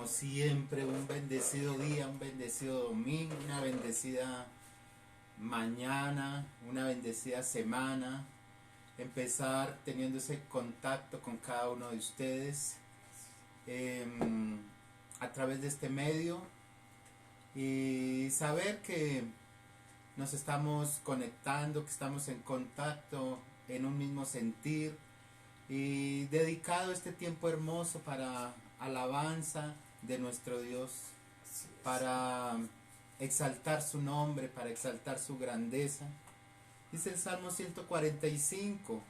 siempre, un bendecido día, un bendecido domingo, una bendecida mañana, una bendecida semana. Empezar teniendo ese contacto con cada uno de ustedes a través de este medio y saber que nos estamos conectando, que estamos en contacto, en un mismo sentir, y dedicado este tiempo hermoso para alabanza de nuestro Dios, para exaltar su nombre, para exaltar su grandeza. Dice el Salmo 145: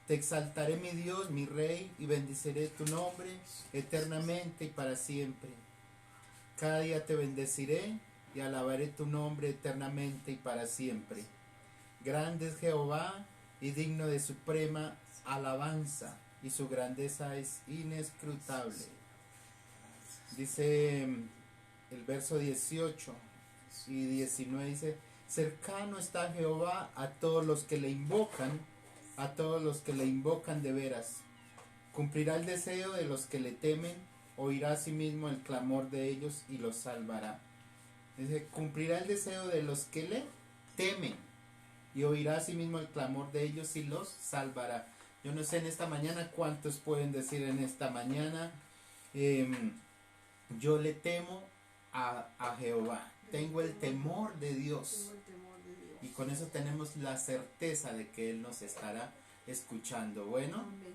te exaltaré, mi Dios, mi Rey, y bendeciré tu nombre eternamente y para siempre. Cada día te bendeciré y alabaré tu nombre eternamente y para siempre. Grande es Jehová y digno de suprema alabanza, y su grandeza es inescrutable. Dice el verso 18 y 19, dice: cercano está Jehová a todos los que le invocan, a todos los que le invocan de veras. Cumplirá el deseo de los que le temen, oirá asimismo el clamor de ellos y los salvará. Dice: cumplirá el deseo de los que le temen y oirá asimismo el clamor de ellos y los salvará. Yo no sé en esta mañana cuántos pueden decir en esta mañana: yo le temo a Jehová, tengo el temor de Dios. Y con eso tenemos la certeza de que Él nos estará escuchando. Bueno. Amén.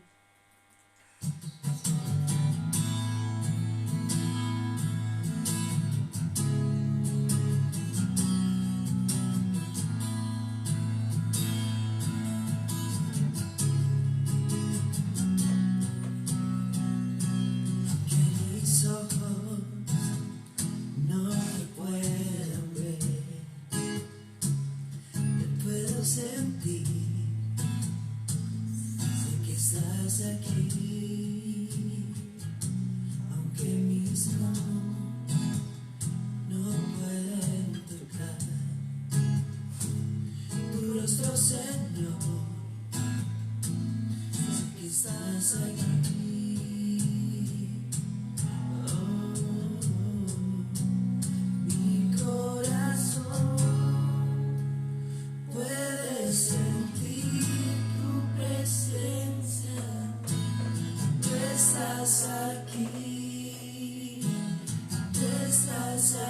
Sentir, sé que estás aquí, aunque mis manos no pueden tocar tu rostro, Señor. Sé que estás aquí.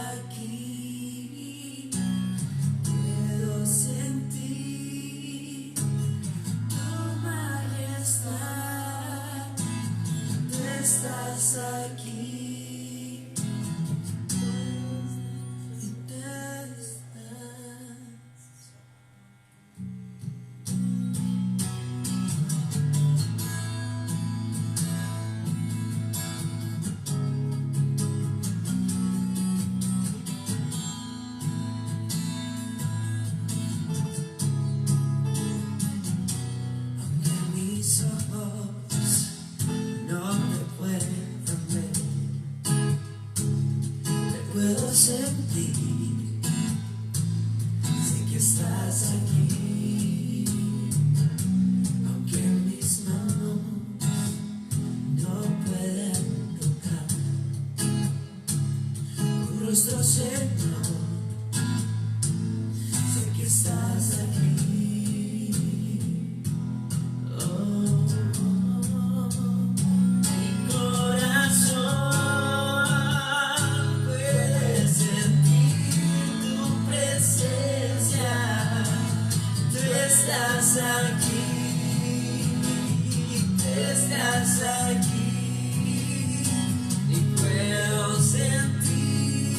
Aquí puedo sentir tu majestad, tú estás aquí, tú estás. Puedo sentir, sé que estás aquí, aunque mis manos no pueden tocar tu rostro, Señor. Sé que estás aquí. Estás aquí y puedo sentir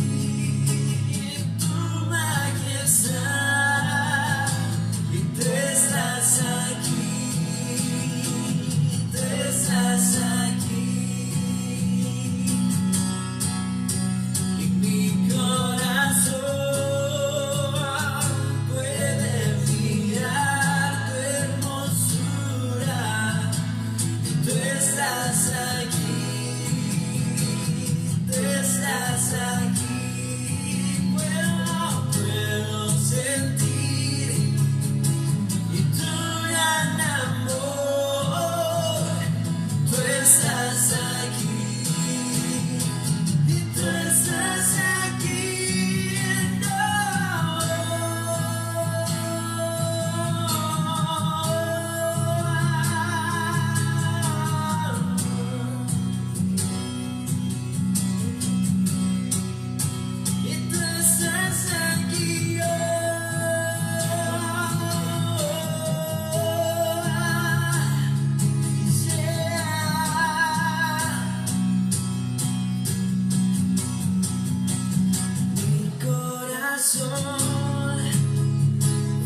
sol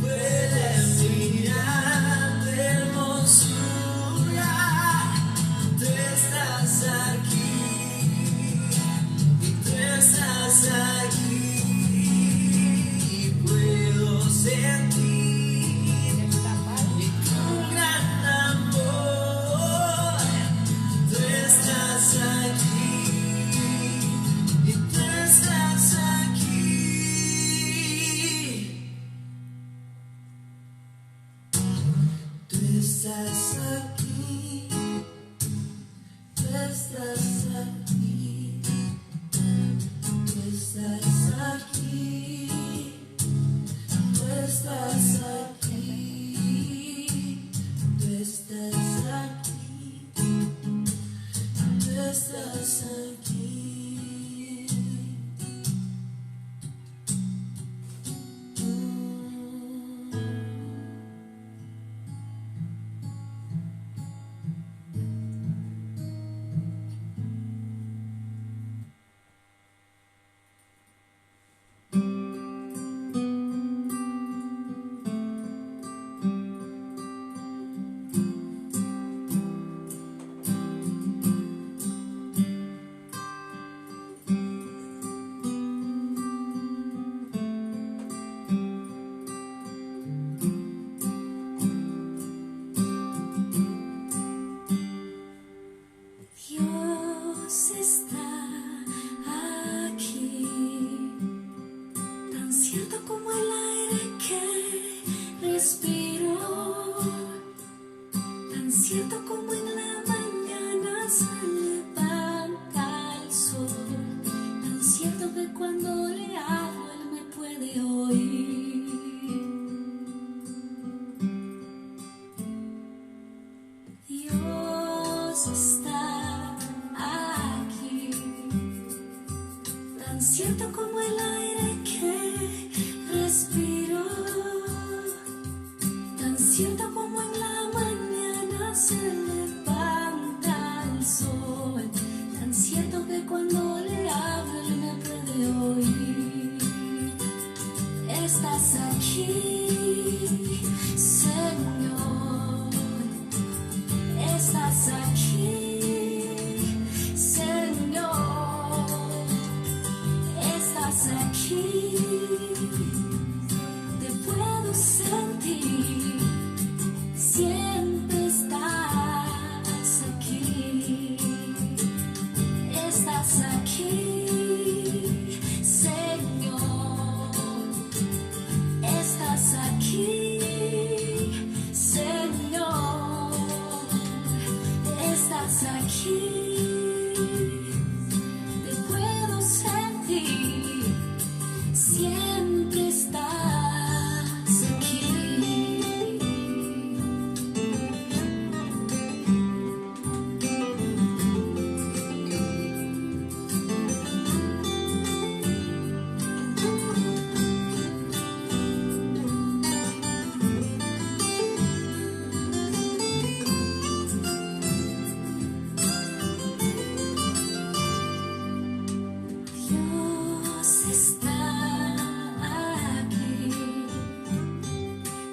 puede mirar tu hermosura. Tú estás aquí, tú estás aquí, y puedo sentir tu gran amor. Tú estás aquí, y tú estás aquí. Tú estás aquí, tú estás aquí, tú estás aquí, tú estás aquí, tú estás aquí, tú estás aquí. Dios está aquí, tan cierto como el aire que respiro, tan cierto como en la mañana se levanta el sol, tan cierto que cuando le hablo él me puede oír. Dios está aquí, tan cierto como el aire que respiro, tan cierto como en la mañana se levanta el sol, tan cierto que cuando le hablo él me puede oír. Estás aquí, Señor, estás aquí, Señor, estás aquí, te puedo sentir, siempre estás aquí, estás aquí, Señor, estás aquí, Señor, estás aquí, te puedo sentir, siempre estás aquí. Dios está aquí,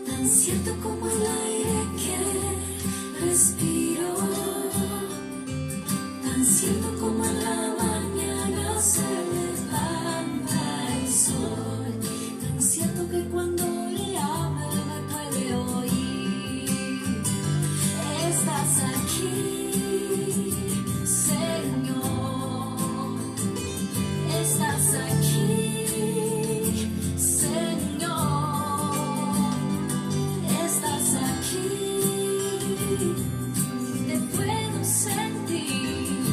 tan cierto como el aire que respiro, tan cierto como en la mañana se levanta el sol, tan cierto que cuando le hablo él me puede oír. Estás aquí, Señor, estás aquí, Señor, estás aquí, te puedo sentir,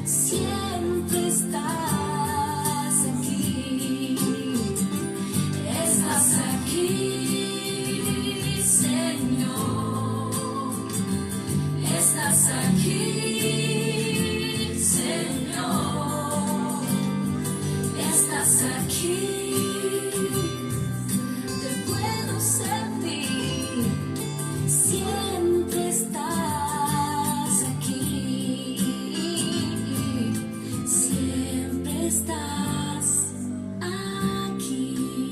siempre estás aquí, estás aquí, Señor, estás aquí, Señor, estás aquí, te puedo sentir, siempre estás aquí, siempre estás aquí.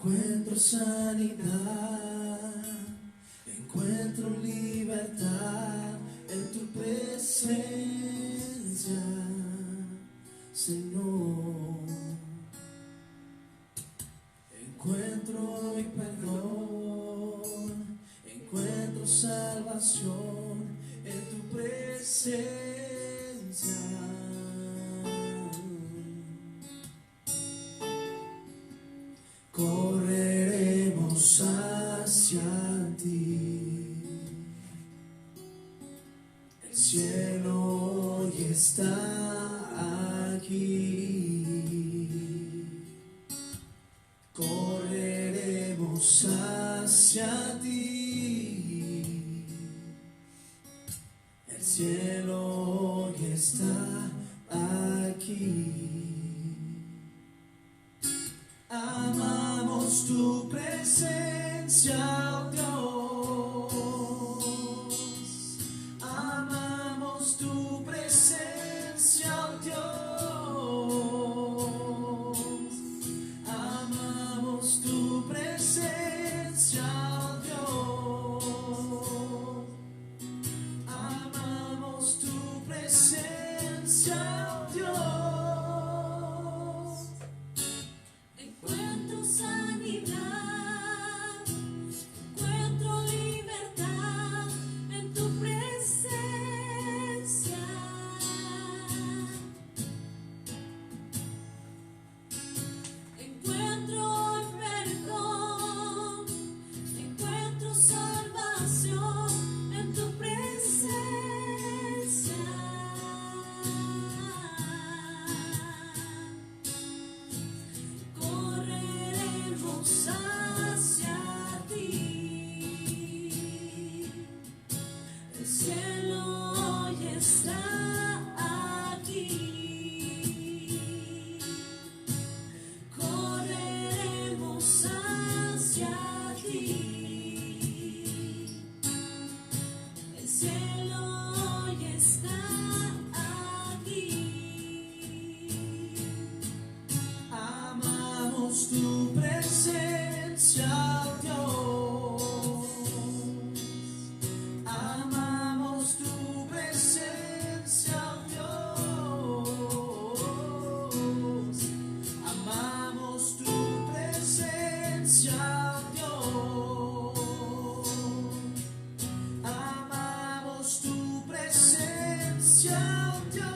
Encuentro sanidad, encuentro libertad en tu presencia, Señor. Encuentro mi perdón, encuentro salvación en tu presencia. Correremos hacia ti. El cielo hoy está aquí. Correremos hacia ti. El cielo hoy está aquí. Amamos tu presencia, oh Dios. Amamos tu presencia, oh Dios. Amamos tu presencia, oh Dios. Amamos tu presencia, oh Dios. Encuentro sanidad, encuentro libertad en tu presencia. Encuentro perdón, encuentro salvación en tu presencia. Correremos hacia ti. El cielo hoy está aquí. Correremos hacia ti. El cielo hoy está aquí. Amamos tu presencia, oh Dios. Amamos tu presencia, oh Dios. Amamos tu presencia, oh Dios. Amamos tu presencia, oh Dios.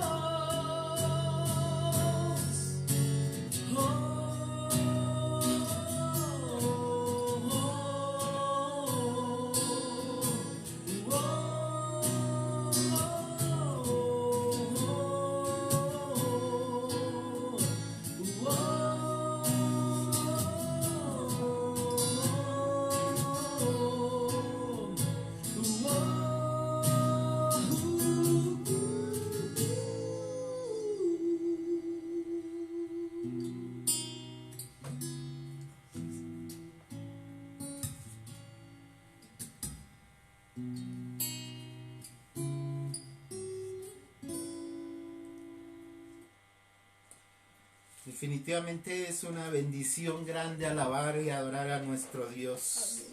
Definitivamente es una bendición grande alabar y adorar a nuestro Dios.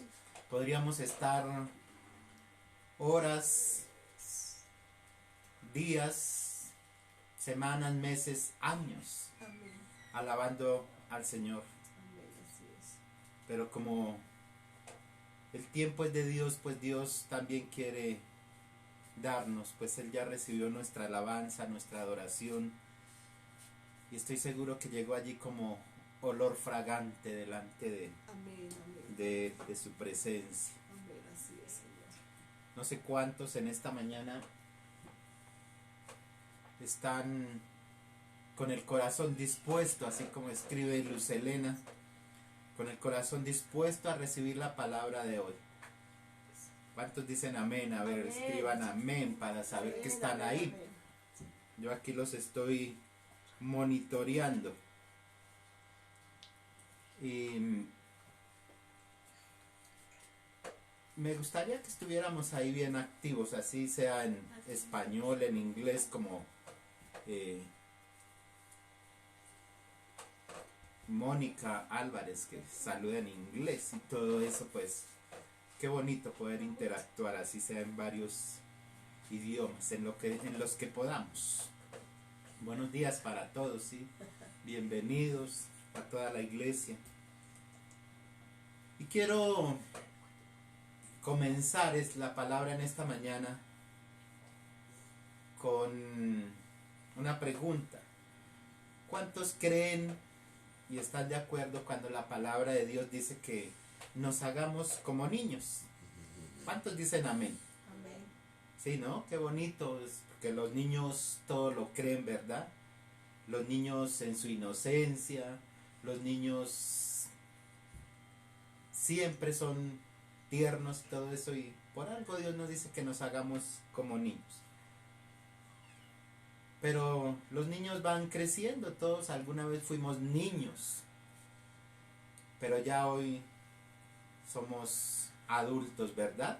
Podríamos estar horas, días, semanas, meses, años alabando al Señor. Pero como el tiempo es de Dios, pues Dios también quiere darnos, pues Él ya recibió nuestra alabanza, nuestra adoración. Y estoy seguro que llegó allí como olor fragante delante de su presencia. No sé cuántos en esta mañana están con el corazón dispuesto, así como escribe Luz Helena, con el corazón dispuesto a recibir la palabra de hoy. ¿Cuántos dicen amén? A ver, escriban amén para saber que están ahí. Yo aquí los estoy monitoreando. Y me gustaría que estuviéramos ahí bien activos, así sea en español, en inglés, como Mónica Álvarez, que saluda en inglés y todo eso, pues qué bonito poder interactuar, así sea en varios idiomas, en los que podamos. Buenos días para todos, ¿sí? Bienvenidos a toda la iglesia. Y quiero comenzar la palabra en esta mañana con una pregunta. ¿Cuántos creen y están de acuerdo cuando la palabra de Dios dice que nos hagamos como niños? ¿Cuántos dicen amén? Amén. Sí, ¿no? Qué bonito, es porque los niños todo lo creen, ¿verdad? Los niños en su inocencia, los niños siempre son tiernos y todo eso, y por algo Dios nos dice que nos hagamos como niños. Pero los niños van creciendo, todos alguna vez fuimos niños, pero ya hoy somos adultos, ¿verdad?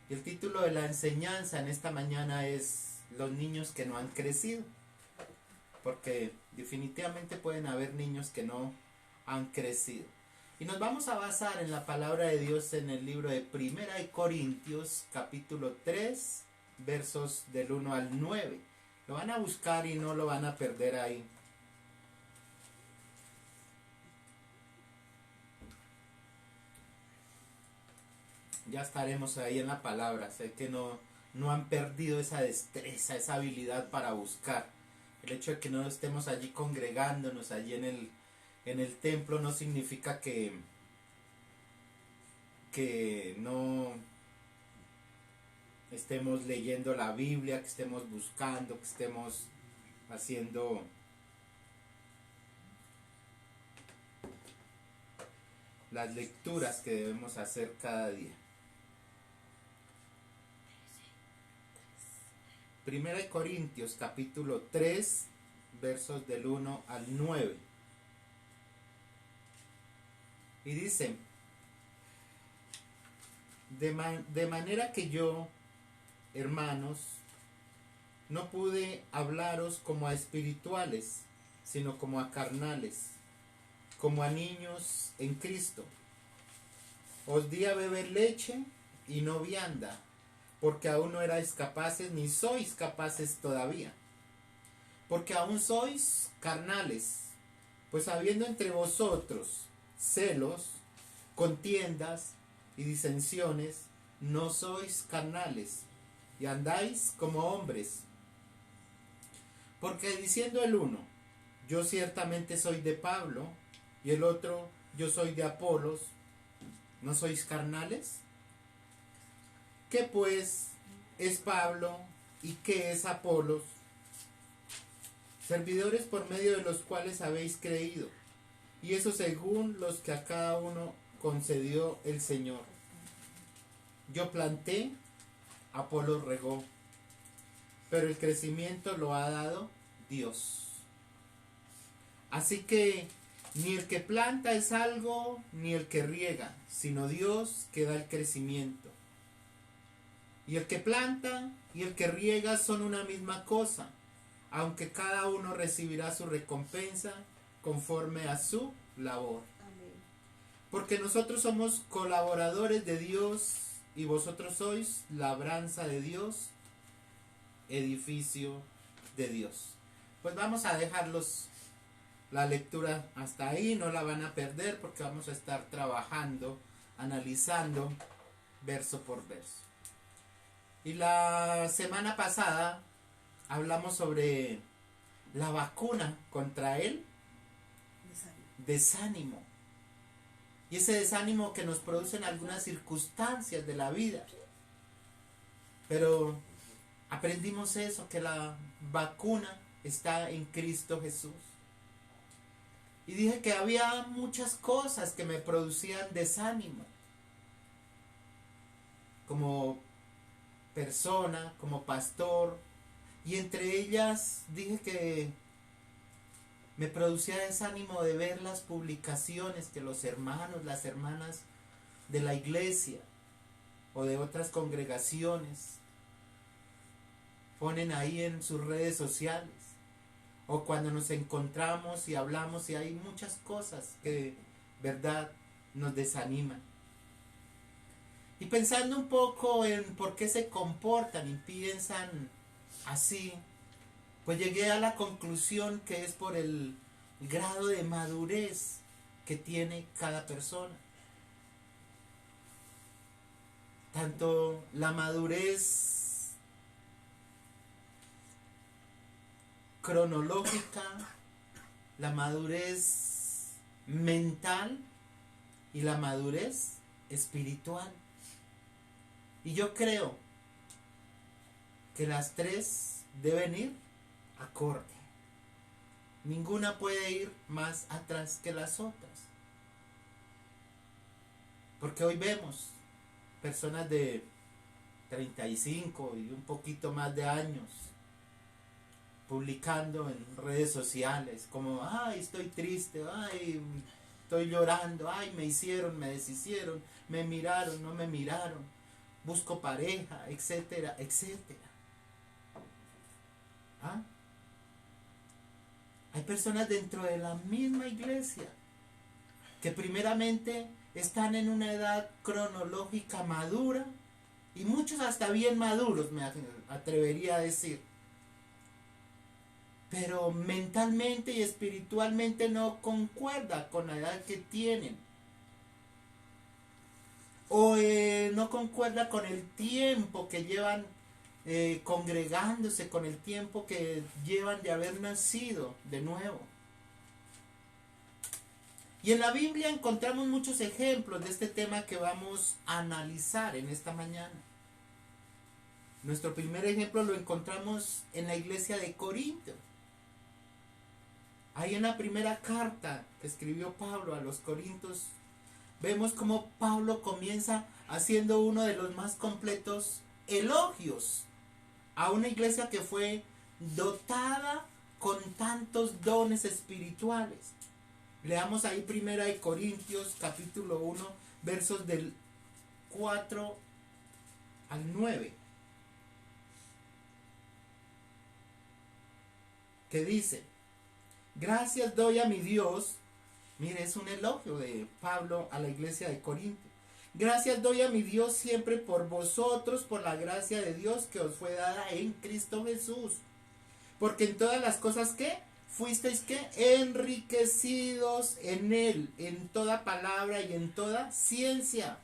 Y el título de la enseñanza en esta mañana es Los niños que no han crecido, porque definitivamente pueden haber niños que no han crecido. Y nos vamos a basar en la palabra de Dios en el libro de Primera de Corintios, capítulo 3, versos del 1 al 9. Lo van a buscar y no lo van a perder ahí. Ya estaremos ahí en la palabra. Sé que no han perdido esa destreza, esa habilidad para buscar. El hecho de que no estemos allí congregándonos, allí en el templo, no significa que no estemos leyendo la Biblia, que estemos buscando, que estemos haciendo las lecturas que debemos hacer cada día. Primera de Corintios capítulo 3, versos del 1 al 9. Y dice: de manera que yo, hermanos, no pude hablaros como a espirituales, sino como a carnales, como a niños en Cristo. Os di a beber leche y no vianda, porque aún no erais capaces, ni sois capaces todavía. Porque aún sois carnales, pues habiendo entre vosotros celos, contiendas y disensiones, no sois carnales, y andáis como hombres. Porque diciendo el uno, yo ciertamente soy de Pablo, y el otro, yo soy de Apolos, ¿no sois carnales? ¿Qué pues es Pablo y qué es Apolos? Servidores por medio de los cuales habéis creído, y eso según los que a cada uno concedió el Señor. Yo planté, Apolos regó, pero el crecimiento lo ha dado Dios. Así que ni el que planta es algo, ni el que riega, sino Dios que da el crecimiento. Y el que planta y el que riega son una misma cosa, aunque cada uno recibirá su recompensa conforme a su labor. Amén. Porque nosotros somos colaboradores de Dios y vosotros sois labranza de Dios, edificio de Dios. Pues vamos a dejarlos la lectura hasta ahí, no la van a perder porque vamos a estar trabajando, analizando verso por verso. Y la semana pasada hablamos sobre la vacuna contra el desánimo. Y ese desánimo que nos producen algunas circunstancias de la vida. Pero aprendimos eso, que la vacuna está en Cristo Jesús. Y dije que había muchas cosas que me producían desánimo. Como persona, como pastor. Y entre ellas dije que me producía desánimo de ver las publicaciones que los hermanos, las hermanas de la iglesia o de otras congregaciones ponen ahí en sus redes sociales. o cuando nos encontramos y hablamos y hay muchas cosas que, verdad, nos desaniman. Y pensando un poco en por qué se comportan y piensan así, pues llegué a la conclusión que es por el grado de madurez que tiene cada persona. Tanto la madurez cronológica, la madurez mental y la madurez espiritual. Y yo creo que las tres deben ir acorde. Ninguna puede ir más atrás que las otras. Porque hoy vemos personas de 35 y un poquito más de años publicando en redes sociales como, ay, estoy triste, ay, estoy llorando, ay, me hicieron, me deshicieron, me miraron, no me miraron, busco pareja, etcétera, etcétera. ¿Ah? Hay personas dentro de la misma iglesia que primeramente están en una edad cronológica madura y muchos hasta bien maduros, me atrevería a decir, pero mentalmente y espiritualmente no concuerda con la edad que tienen, o no concuerda con el tiempo que llevan congregándose, con el tiempo que llevan de haber nacido de nuevo. Y en la Biblia encontramos muchos ejemplos de este tema que vamos a analizar en esta mañana. Nuestro primer ejemplo lo encontramos en la iglesia de Corinto. Ahí en la primera carta que escribió Pablo a los Corintios, vemos cómo Pablo comienza haciendo uno de los más completos elogios a una iglesia que fue dotada con tantos dones espirituales. Leamos ahí 1 Corintios capítulo 1, versos del 4 al 9. Que dice: gracias doy a mi Dios. Mire, es un elogio de Pablo a la iglesia de Corinto. Gracias doy a mi Dios siempre por vosotros, por la gracia de Dios que os fue dada en Cristo Jesús. Porque en todas las cosas que fuisteis que enriquecidos en Él, en toda palabra y en toda ciencia.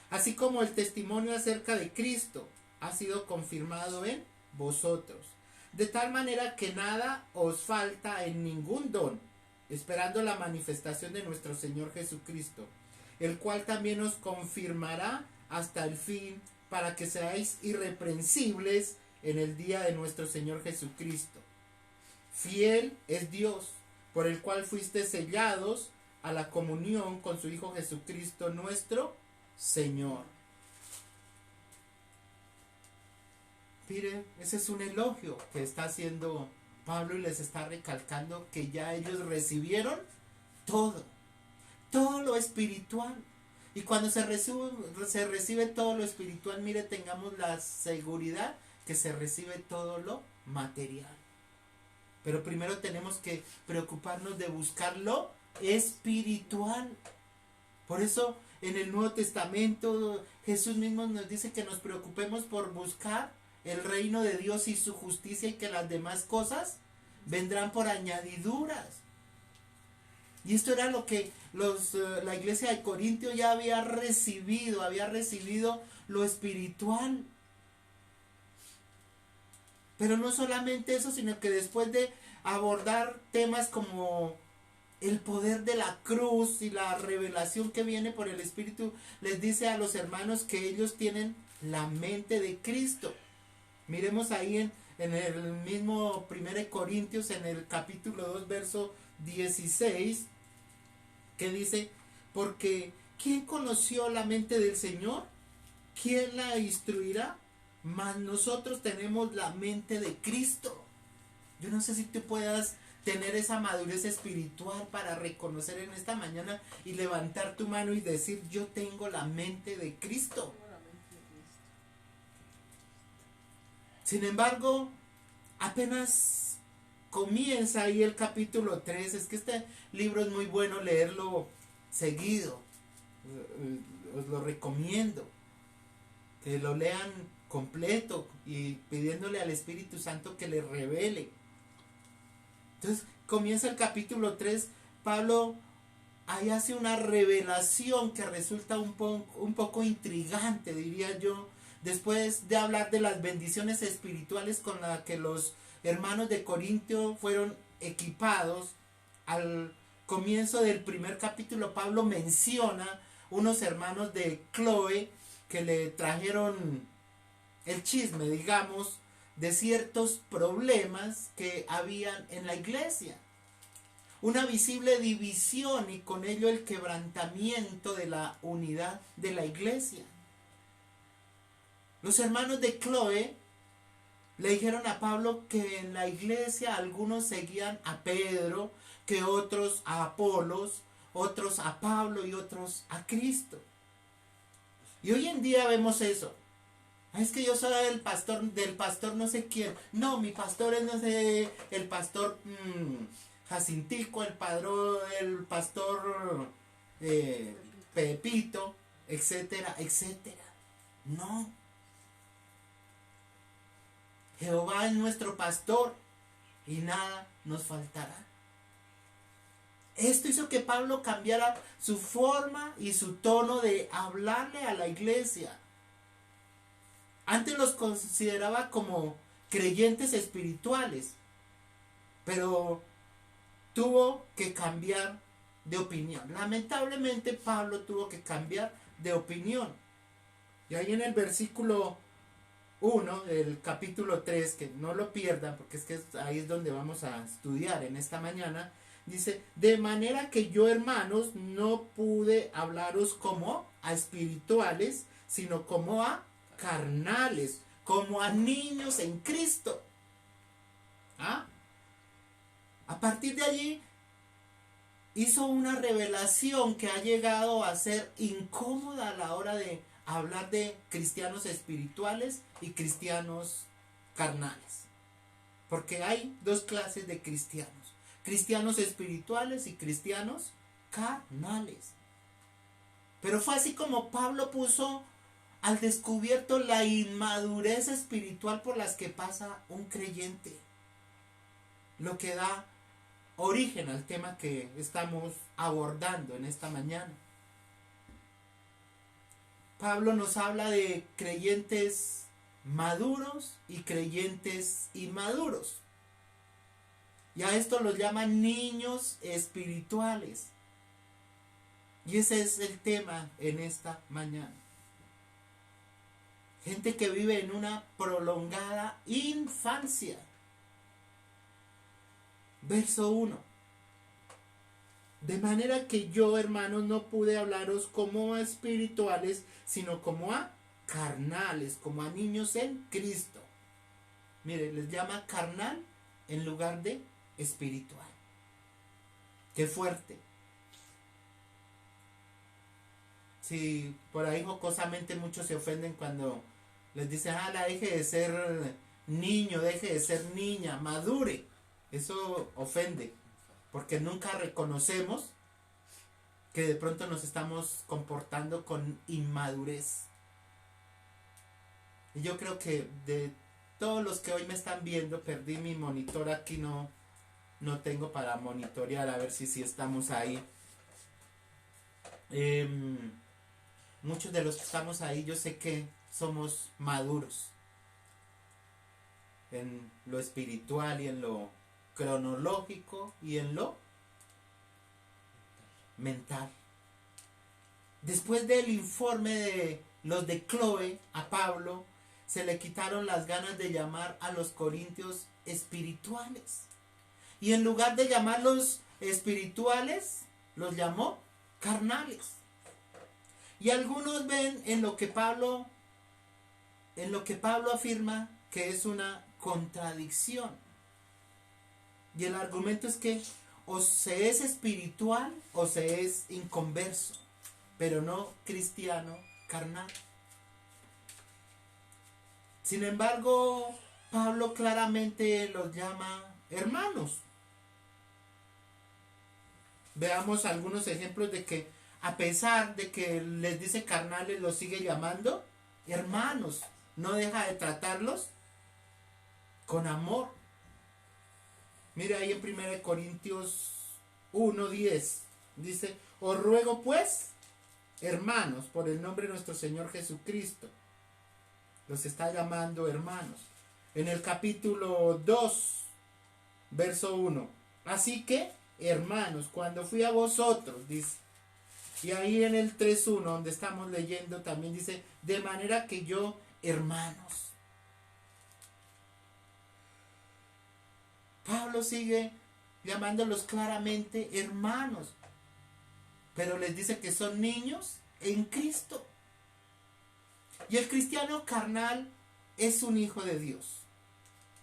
Así como el testimonio acerca de Cristo ha sido confirmado en vosotros. De tal manera que nada os falta en ningún don, esperando la manifestación de nuestro Señor Jesucristo, el cual también os confirmará hasta el fin, para que seáis irreprensibles en el día de nuestro Señor Jesucristo. Fiel es Dios, por el cual fuiste sellados a la comunión con su Hijo Jesucristo nuestro Señor. Mire, ese es un elogio que está haciendo Pablo y les está recalcando que ya ellos recibieron todo lo espiritual. Y cuando se recibe todo lo espiritual, mire, tengamos la seguridad que se recibe todo lo material. Pero primero tenemos que preocuparnos de buscar lo espiritual. Por eso en el Nuevo Testamento Jesús mismo nos dice que nos preocupemos por buscar el reino de Dios y su justicia, y que las demás cosas vendrán por añadiduras. Y esto era lo que la iglesia de Corintio ya había recibido lo espiritual. Pero no solamente eso, sino que después de abordar temas como el poder de la cruz y la revelación que viene por el Espíritu, les dice a los hermanos que ellos tienen la mente de Cristo. Miremos ahí en el mismo 1 Corintios, en el capítulo 2, verso 16, que dice: porque ¿quién conoció la mente del Señor? ¿Quién la instruirá? Mas nosotros tenemos la mente de Cristo. Yo no sé si tú puedas tener esa madurez espiritual para reconocer en esta mañana y levantar tu mano y decir: yo tengo la mente de Cristo. Sin embargo, apenas comienza ahí el capítulo 3. Es que este libro es muy bueno leerlo seguido. Os lo recomiendo. Que lo lean completo y pidiéndole al Espíritu Santo que le revele. Entonces comienza el capítulo 3. Pablo ahí hace una revelación que resulta un poco intrigante, diría yo. Después de hablar de las bendiciones espirituales con las que los hermanos de Corintio fueron equipados, al comienzo del primer capítulo Pablo menciona unos hermanos de Cloe que le trajeron el chisme, digamos, de ciertos problemas que habían en la iglesia. Una visible división y con ello el quebrantamiento de la unidad de la iglesia. Los hermanos de Cloe le dijeron a Pablo que en la iglesia algunos seguían a Pedro, que otros a Apolos, otros a Pablo y otros a Cristo. Y hoy en día vemos eso. Es que yo soy del pastor no sé quién. No, mi pastor es no sé, el pastor Jacintico, el pastor Pepito, etcétera, etcétera. No. Jehová es nuestro pastor y nada nos faltará. Esto hizo que Pablo cambiara su forma y su tono de hablarle a la iglesia. Antes los consideraba como creyentes espirituales, pero tuvo que cambiar de opinión. Lamentablemente Pablo tuvo que cambiar de opinión. Y ahí en el versículo 1 del capítulo 3, que no lo pierdan porque es que ahí es donde vamos a estudiar en esta mañana, dice: de manera que yo, hermanos, no pude hablaros como a espirituales, sino como a carnales, como a niños en Cristo. ¿Ah? A partir de allí hizo una revelación que ha llegado a ser incómoda a la hora de hablar de cristianos espirituales y cristianos carnales. Porque hay dos clases de cristianos: cristianos espirituales y cristianos carnales. Pero fue así como Pablo puso al descubierto la inmadurez espiritual por las que pasa un creyente, lo que da origen al tema que estamos abordando en esta mañana. Pablo nos habla de creyentes maduros y creyentes inmaduros. Y a esto los llaman niños espirituales. Y ese es el tema en esta mañana. Gente que vive en una prolongada infancia. Verso 1. De manera que yo, hermanos, no pude hablaros como a espirituales, sino como a carnales, como a niños en Cristo. Mire, les llama carnal en lugar de espiritual. Qué fuerte. Si por ahí jocosamente muchos se ofenden cuando les dicen: deje de ser niño, deje de ser niña, madure. Eso ofende, porque nunca reconocemos que de pronto nos estamos comportando con inmadurez. Y yo creo que de todos los que hoy me están viendo, perdí mi monitor aquí, no tengo para monitorear, a ver si estamos ahí. Muchos de los que estamos ahí, yo sé que somos maduros en lo espiritual y en lo cronológico y en lo mental. Después del informe de los de Cloe, a Pablo se le quitaron las ganas de llamar a los corintios espirituales. Y en lugar de llamarlos espirituales, los llamó carnales. Y algunos ven en lo que Pablo afirma que es una contradicción. Y el argumento es que o se es espiritual o se es inconverso, pero no cristiano carnal. Sin embargo, Pablo claramente los llama hermanos. Veamos algunos ejemplos de que a pesar de que les dice carnales, los sigue llamando hermanos. No deja de tratarlos con amor. Mira ahí en 1 Corintios 1:10. Dice, os ruego pues, hermanos, por el nombre de nuestro Señor Jesucristo. Los está llamando hermanos. En el capítulo 2, verso 1. Así que, hermanos, cuando fui a vosotros, dice. Y ahí en el 3:1, donde estamos leyendo, también dice, de manera que yo, hermanos. Pablo sigue llamándolos claramente hermanos, pero les dice que son niños en Cristo. Y el cristiano carnal es un hijo de Dios.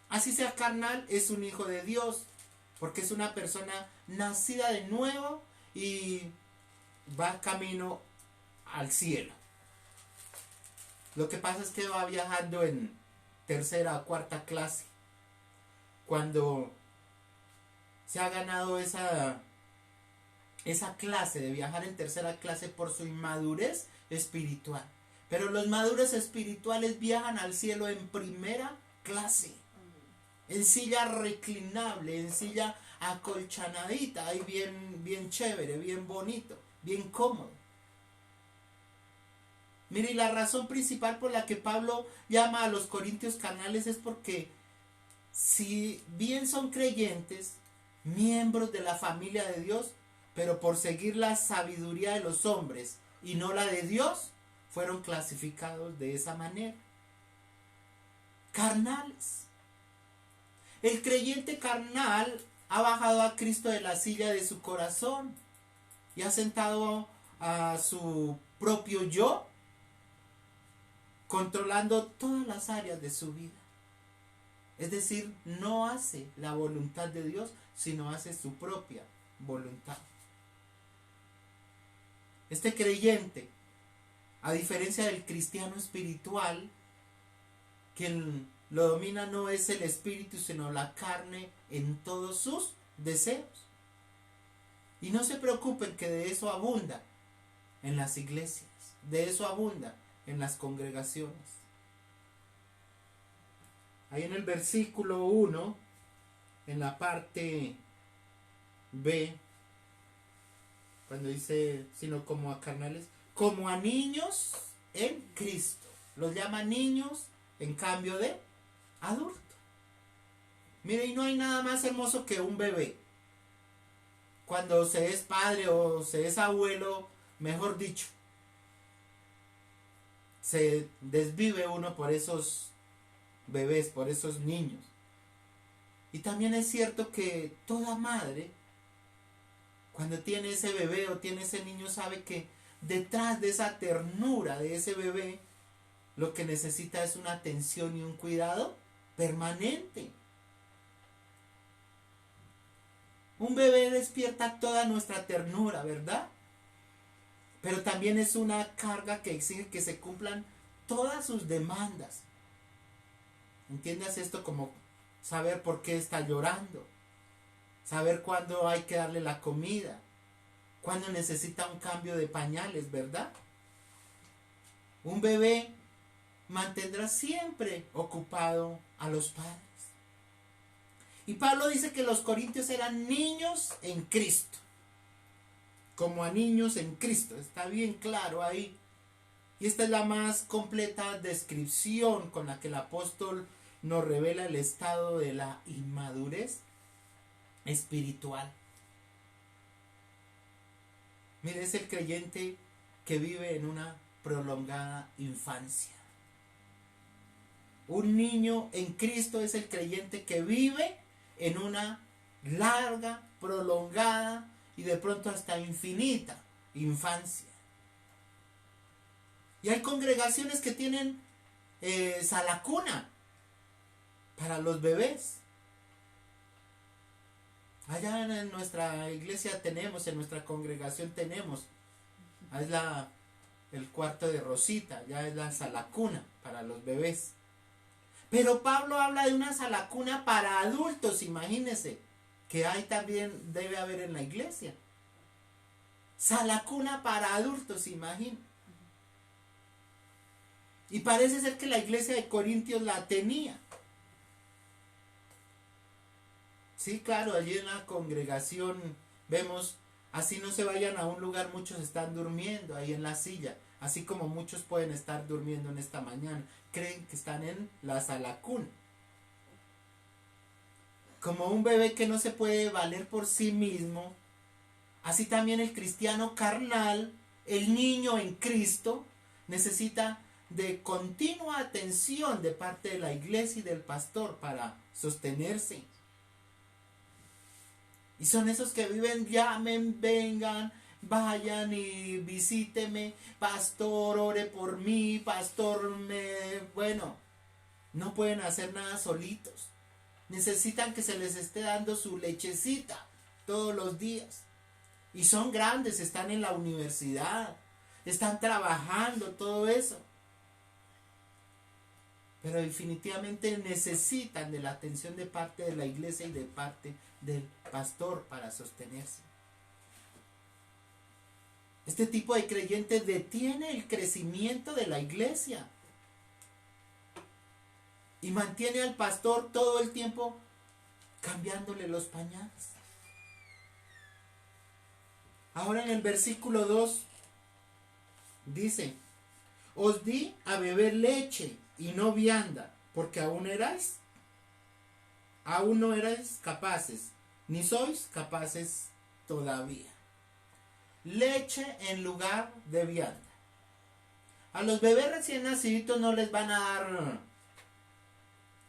Así sea carnal, es un hijo de Dios, porque es una persona nacida de nuevo y va camino al cielo. Lo que pasa es que va viajando en tercera o cuarta clase, cuando se ha ganado esa clase de viajar en tercera clase por su inmadurez espiritual. Pero los maduros espirituales viajan al cielo en primera clase, en silla reclinable, en silla acolchonadita, ahí bien chévere, bien bonito, bien cómodo. Mire, y la razón principal por la que Pablo llama a los corintios carnales es porque si bien son creyentes, miembros de la familia de Dios, pero por seguir la sabiduría de los hombres y no la de Dios, fueron clasificados de esa manera. Carnales. El creyente carnal ha bajado a Cristo de la silla de su corazón y ha sentado a su propio yo, controlando todas las áreas de su vida. Es decir, no hace la voluntad de Dios, sino hace su propia voluntad. Este creyente, a diferencia del cristiano espiritual, quien lo domina no es el espíritu, sino la carne en todos sus deseos. Y no se preocupen que de eso abunda en las iglesias, de eso abunda en las congregaciones. Ahí en el versículo 1, en la parte B, cuando dice, sino como a carnales, como a niños en Cristo. Los llama niños en cambio de adulto. Mire, y no hay nada más hermoso que un bebé. Cuando se es padre o se es abuelo, mejor dicho, se desvive uno por esos bebés, por esos niños. Y también es cierto que toda madre, cuando tiene ese bebé o tiene ese niño, sabe que detrás de esa ternura de ese bebé, lo que necesita es una atención y un cuidado permanente. Un bebé despierta toda nuestra ternura, ¿verdad? Pero también es una carga que exige que se cumplan todas sus demandas. Entiendas esto como saber por qué está llorando, saber cuándo hay que darle la comida, cuándo necesita un cambio de pañales, ¿verdad? Un bebé mantendrá siempre ocupado a los padres. Y Pablo dice que los corintios eran niños en Cristo, como a niños en Cristo, está bien claro ahí. Y esta es la más completa descripción con la que el apóstol nos revela el estado de la inmadurez espiritual. Mire, es el creyente que vive en una prolongada infancia. Un niño en Cristo es el creyente que vive en una larga, prolongada y de pronto hasta infinita infancia. Y hay congregaciones que tienen sala cuna para los bebés. Allá en nuestra iglesia tenemos, en nuestra congregación tenemos, es el cuarto de Rosita, ya es la sala cuna para los bebés. Pero Pablo habla de una sala cuna para adultos, imagínense, que hay también, debe haber en la iglesia. Sala cuna para adultos, imagínense. Y parece ser que la iglesia de Corintios la tenía. Sí, claro, allí en la congregación vemos, así no se vayan a un lugar, muchos están durmiendo ahí en la silla, así como muchos pueden estar durmiendo en esta mañana, creen que están en la sala cuna. Como un bebé que no se puede valer por sí mismo, así también el cristiano carnal, el niño en Cristo, necesita de continua atención de parte de la iglesia y del pastor para sostenerse. Y son esos que viven, llamen, vengan, vayan y visíteme, pastor, ore por mí, pastor, bueno, no pueden hacer nada solitos. Necesitan que se les esté dando su lechecita todos los días. Y son grandes, están en la universidad, están trabajando, todo eso. Pero definitivamente necesitan de la atención de parte de la iglesia y de parte del pastor para sostenerse. Este tipo de creyente detiene el crecimiento de la iglesia y mantiene al pastor todo el tiempo cambiándole los pañales. Ahora en el versículo 2 dice: os di a beber leche y no vianda, porque aún no erais capaces, ni sois capaces todavía. Leche en lugar de vianda. A los bebés recién nacidos no les van a dar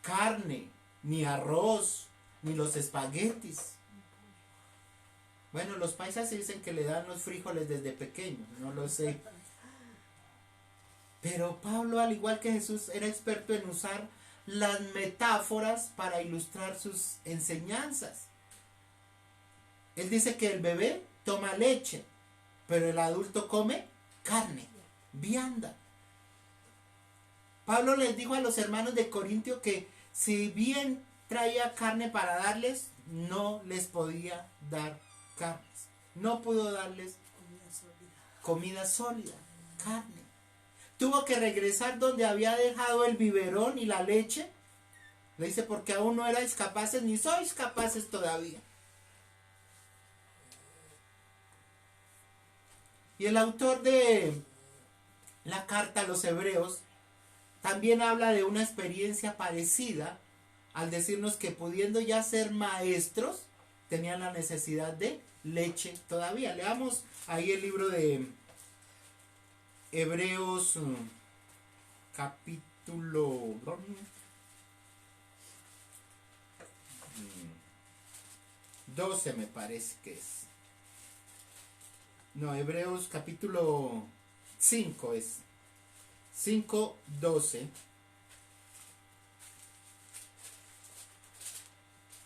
carne, ni arroz, ni los espaguetis. Bueno, los paisas dicen que le dan los frijoles desde pequeño, no lo sé. Pero Pablo, al igual que Jesús, era experto en usar las metáforas para ilustrar sus enseñanzas. Él dice que el bebé toma leche, pero el adulto come carne, vianda. Pablo les dijo a los hermanos de Corintio que si bien traía carne para darles, no les podía dar carnes. No pudo darles comida sólida, carne. Tuvo que regresar donde había dejado el biberón y la leche. Le dice, porque aún no erais capaces, ni sois capaces todavía. Y el autor de la carta a los Hebreos también habla de una experiencia parecida al decirnos que pudiendo ya ser maestros, tenían la necesidad de leche todavía. Leamos ahí el libro de Hebreos capítulo 12 me parece que es. No, Hebreos capítulo 5 es. 5:12.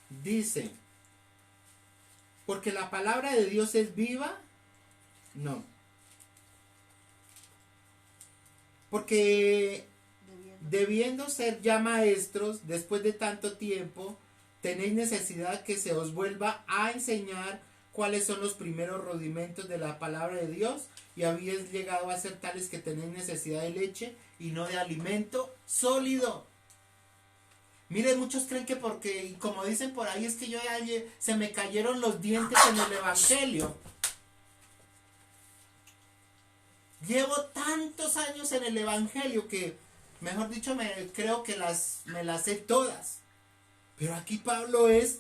Dice, porque la palabra de Dios es viva. No. Porque debiendo ser ya maestros, después de tanto tiempo, tenéis necesidad que se os vuelva a enseñar cuáles son los primeros rudimentos de la palabra de Dios, y habéis llegado a ser tales que tenéis necesidad de leche y no de alimento sólido. Miren, muchos creen que porque, y como dicen por ahí, es que yo ya se me cayeron los dientes en el evangelio. Llevo tantos años en el evangelio que, mejor dicho, creo que me las sé todas. Pero aquí Pablo es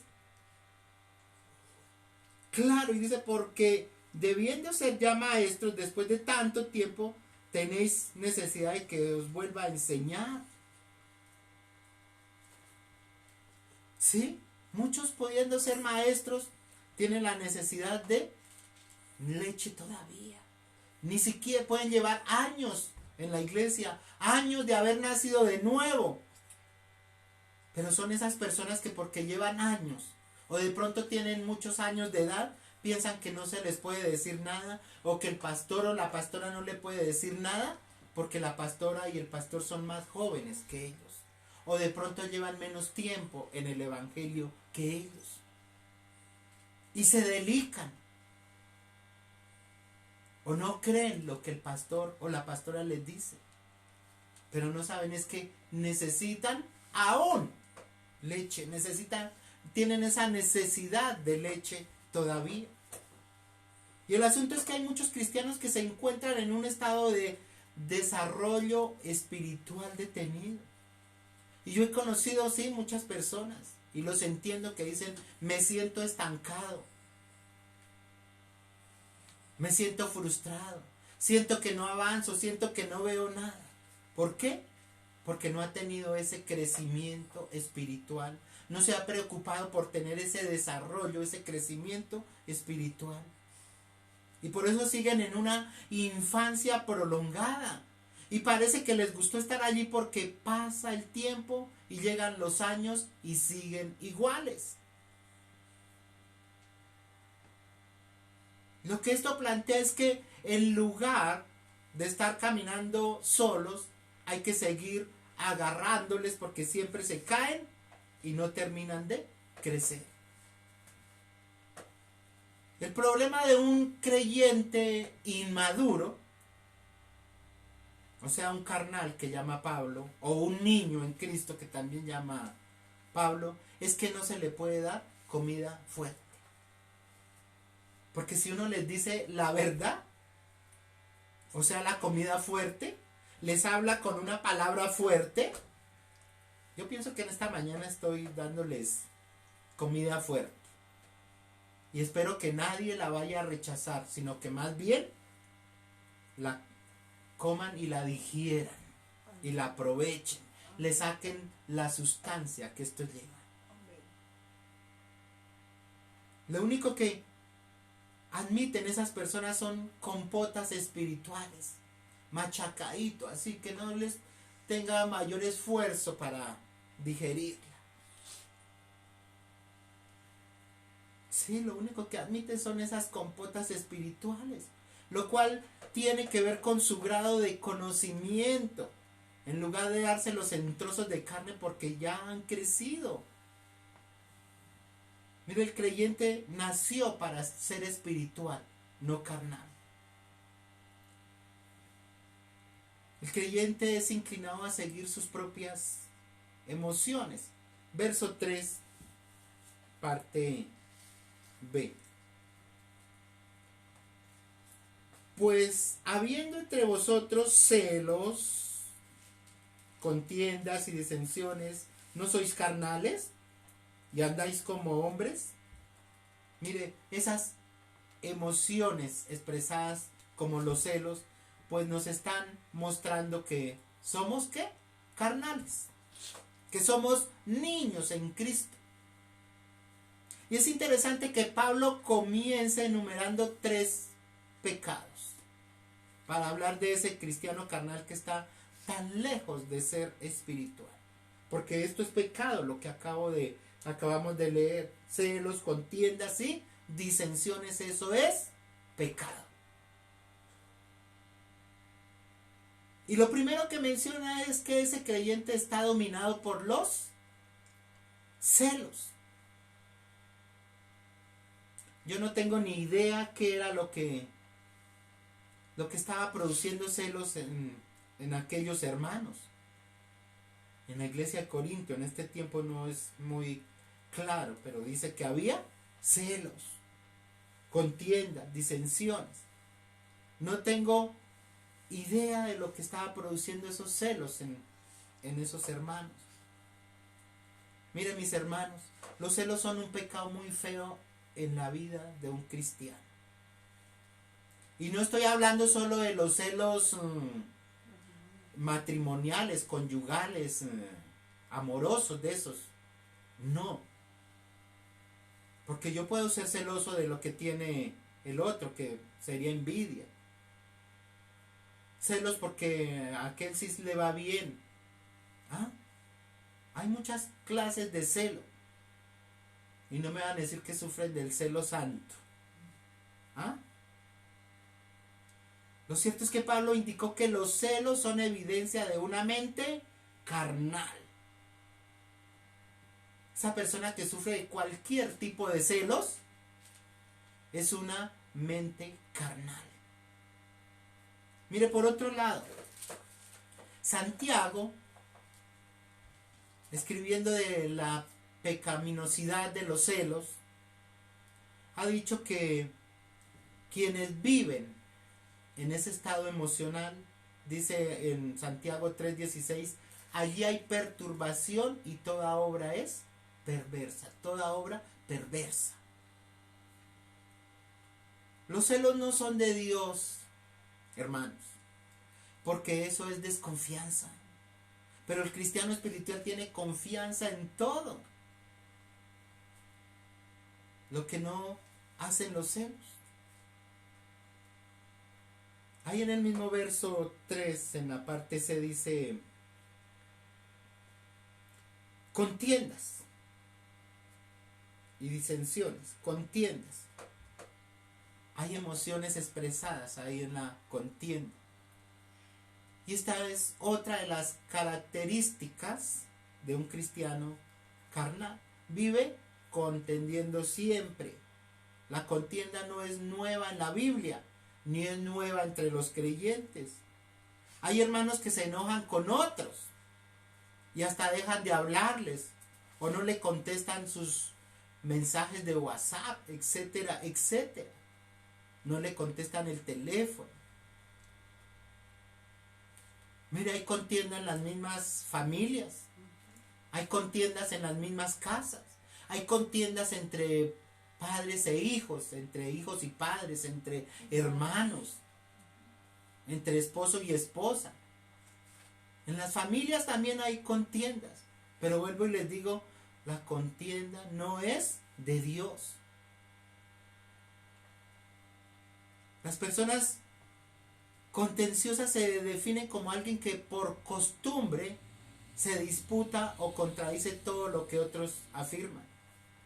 claro y dice, porque debiendo ser ya maestros después de tanto tiempo, tenéis necesidad de que os vuelva a enseñar. ¿Sí? Muchos pudiendo ser maestros tienen la necesidad de leche todavía. Ni siquiera pueden llevar años en la iglesia, años de haber nacido de nuevo. Pero son esas personas que porque llevan años o de pronto tienen muchos años de edad, piensan que no se les puede decir nada, o que el pastor o la pastora no le puede decir nada porque la pastora y el pastor son más jóvenes que ellos, o de pronto llevan menos tiempo en el evangelio que ellos. Y se delican. O no creen lo que el pastor o la pastora les dice. Pero no saben es que necesitan aún leche. Tienen esa necesidad de leche todavía. Y el asunto es que hay muchos cristianos que se encuentran en un estado de desarrollo espiritual detenido. Y yo he conocido, sí, muchas personas. Y los entiendo que dicen, me siento estancado. Me siento frustrado. Siento que no avanzo, siento que no veo nada. ¿Por qué? Porque no ha tenido ese crecimiento espiritual. No se ha preocupado por tener ese desarrollo, ese crecimiento espiritual. Y por eso siguen en una infancia prolongada. Y parece que les gustó estar allí porque pasa el tiempo y llegan los años y siguen iguales. Lo que esto plantea es que en lugar de estar caminando solos, hay que seguir agarrándoles porque siempre se caen y no terminan de crecer. El problema de un creyente inmaduro, o sea, un carnal que llama Pablo, o un niño en Cristo que también llama Pablo, es que no se le puede dar comida fuerte. Porque si uno les dice la verdad, o sea, la comida fuerte, les habla con una palabra fuerte, yo pienso que en esta mañana estoy dándoles comida fuerte. Y espero que nadie la vaya a rechazar, sino que más bien la coman y la digieran y la aprovechen, le saquen la sustancia que esto lleva. Lo único que admiten esas personas son compotas espirituales, machacadito, así que no les tenga mayor esfuerzo para digerirla. Sí, lo único que admiten son esas compotas espirituales, lo cual tiene que ver con su grado de conocimiento, en lugar de dárselos en trozos de carne porque ya han crecido. Mira, el creyente nació para ser espiritual, no carnal. El creyente es inclinado a seguir sus propias emociones. Verso 3, parte B. Pues habiendo entre vosotros celos, contiendas y disensiones, ¿no sois carnales y andáis como hombres? Mire, esas emociones expresadas como los celos, pues nos están mostrando que somos ¿qué? Carnales, que somos niños en Cristo. Y es interesante que Pablo comience enumerando 3 pecados para hablar de ese cristiano carnal que está tan lejos de ser espiritual. Porque esto es pecado, lo que acabamos de leer. Celos, contiendas y disensiones, eso es pecado. Y lo primero que menciona es que ese creyente está dominado por los celos. Yo no tengo ni idea qué era lo que estaba produciendo celos en aquellos hermanos. En la iglesia de Corinto, en este tiempo no es muy claro, pero dice que había celos, contiendas, disensiones. No tengo idea de lo que estaba produciendo esos celos en esos hermanos. Miren, mis hermanos, los celos son un pecado muy feo en la vida de un cristiano. Y no estoy hablando solo de los celos matrimoniales, conyugales, amorosos, de esos. No. Porque yo puedo ser celoso de lo que tiene el otro, que sería envidia. Celos porque a aquel sí le va bien. ¿Ah? Hay muchas clases de celo. Y no me van a decir que sufren del celo santo. ¿Ah? Lo cierto es que Pablo indicó que los celos son evidencia de una mente carnal. esa persona que sufre de cualquier tipo de celos, es una mente carnal. Mire, por otro lado, Santiago, escribiendo de la pecaminosidad de los celos, ha dicho que quienes viven en ese estado emocional, dice en Santiago 3:16, allí hay perturbación y toda obra es perversa, toda obra perversa. Los celos no son de Dios, hermanos, porque eso es desconfianza. Pero el cristiano espiritual tiene confianza en todo. Lo que no hacen los celos. Ahí en el mismo verso 3, en la parte C, dice: contiendas y disensiones, contiendas. Hay emociones expresadas ahí en la contienda. Y esta es otra de las características de un cristiano carnal. Vive contendiendo siempre. La contienda no es nueva en la Biblia, ni es nueva entre los creyentes. Hay hermanos que se enojan con otros y hasta dejan de hablarles o no le contestan sus mensajes de WhatsApp, etcétera, etcétera. No le contestan el teléfono. Mire, hay contienda en las mismas familias. Hay contiendas en las mismas casas. Hay contiendas entre padres e hijos, entre hijos y padres, entre hermanos, entre esposo y esposa. En las familias también hay contiendas. Pero vuelvo y les digo, la contienda no es de Dios. Las personas contenciosas se definen como alguien que por costumbre se disputa o contradice todo lo que otros afirman.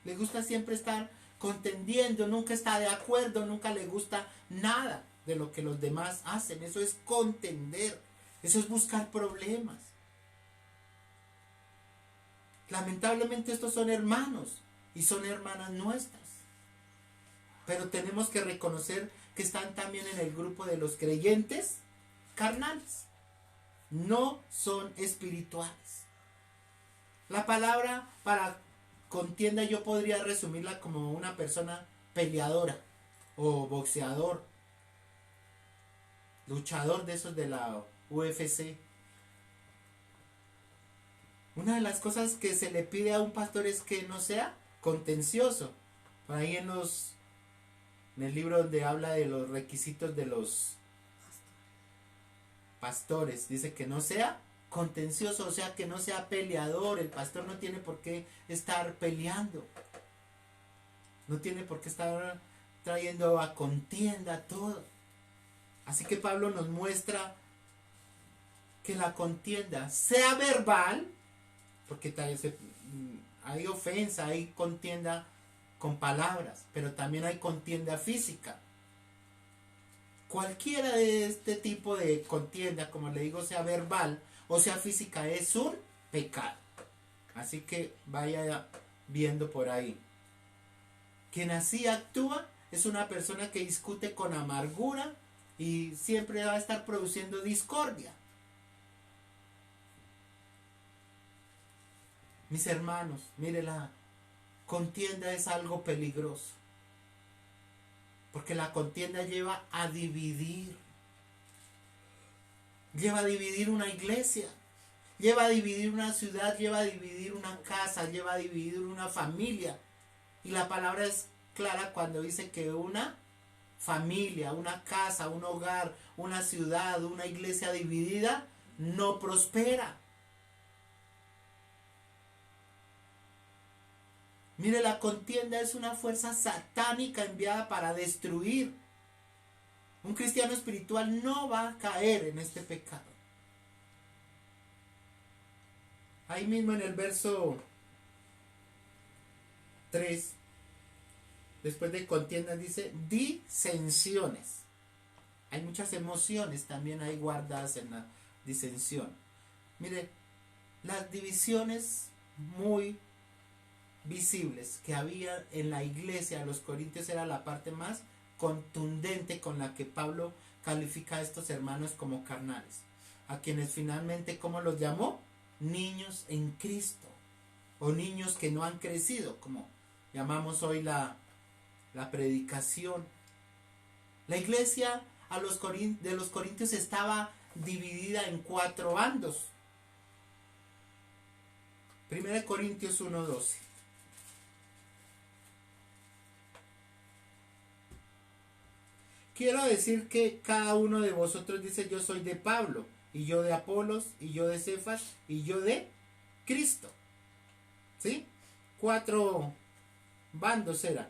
Le gusta siempre estar contendiendo, nunca está de acuerdo, nunca le gusta nada de lo que los demás hacen. Eso es contender, eso es buscar problemas. Lamentablemente estos son hermanos y son hermanas nuestras. Pero tenemos que reconocer que están también en el grupo de los creyentes carnales. No son espirituales. La palabra para contienda yo podría resumirla como una persona peleadora o boxeador, luchador de esos de la UFC. Una de las cosas que se le pide a un pastor es que no sea contencioso. Por ahí en el libro donde habla de los requisitos de los pastores, dice que no sea contencioso, o sea, que no sea peleador. El pastor no tiene por qué estar peleando, no tiene por qué estar trayendo a contienda todo. Así que Pablo nos muestra que la contienda sea verbal, porque hay ofensa, hay contienda con palabras, pero también hay contienda física. Cualquiera de este tipo de contienda, como le digo, sea verbal o sea física, es un pecado. Así que vaya viendo por ahí. Quien así actúa es una persona que discute con amargura y siempre va a estar produciendo discordia. Mis hermanos, mire, la contienda es algo peligroso. Porque la contienda lleva a dividir. Lleva a dividir una iglesia. Lleva a dividir una ciudad. Lleva a dividir una casa. Lleva a dividir una familia. Y la palabra es clara cuando dice que una familia, una casa, un hogar, una ciudad, una iglesia dividida no prospera. Mire, la contienda es una fuerza satánica enviada para destruir. Un cristiano espiritual no va a caer en este pecado. Ahí mismo en el verso 3, después de contienda dice disensiones. Hay muchas emociones también ahí guardadas en la disensión. Mire, las divisiones muy visibles que había en la iglesia de los corintios era la parte más contundente con la que Pablo califica a estos hermanos como carnales, a quienes finalmente, ¿cómo los llamó? Niños en Cristo, o niños que no han crecido, como llamamos hoy la predicación. La iglesia de los corintios estaba dividida en 4 bandos. 1 Corintios 1:12. Quiero decir que cada uno de vosotros dice: yo soy de Pablo, y yo de Apolos, y yo de Cefas, y yo de Cristo. ¿Sí? 4 bandos eran.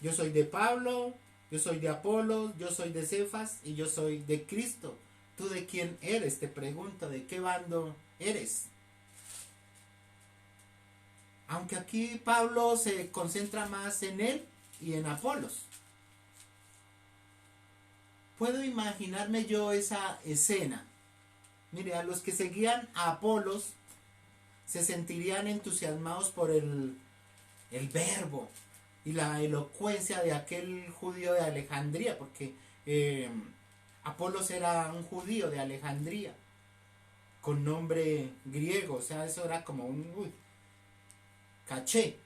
Yo soy de Pablo, yo soy de Apolos, yo soy de Cefas, y yo soy de Cristo. ¿Tú de quién eres? Te pregunto, ¿de qué bando eres? Aunque aquí Pablo se concentra más en él y en Apolos. Puedo imaginarme yo esa escena. Mire, a los que seguían a Apolos se sentirían entusiasmados por el verbo y la elocuencia de aquel judío de Alejandría, porque Apolos era un judío de Alejandría con nombre griego, o sea, eso era como un caché,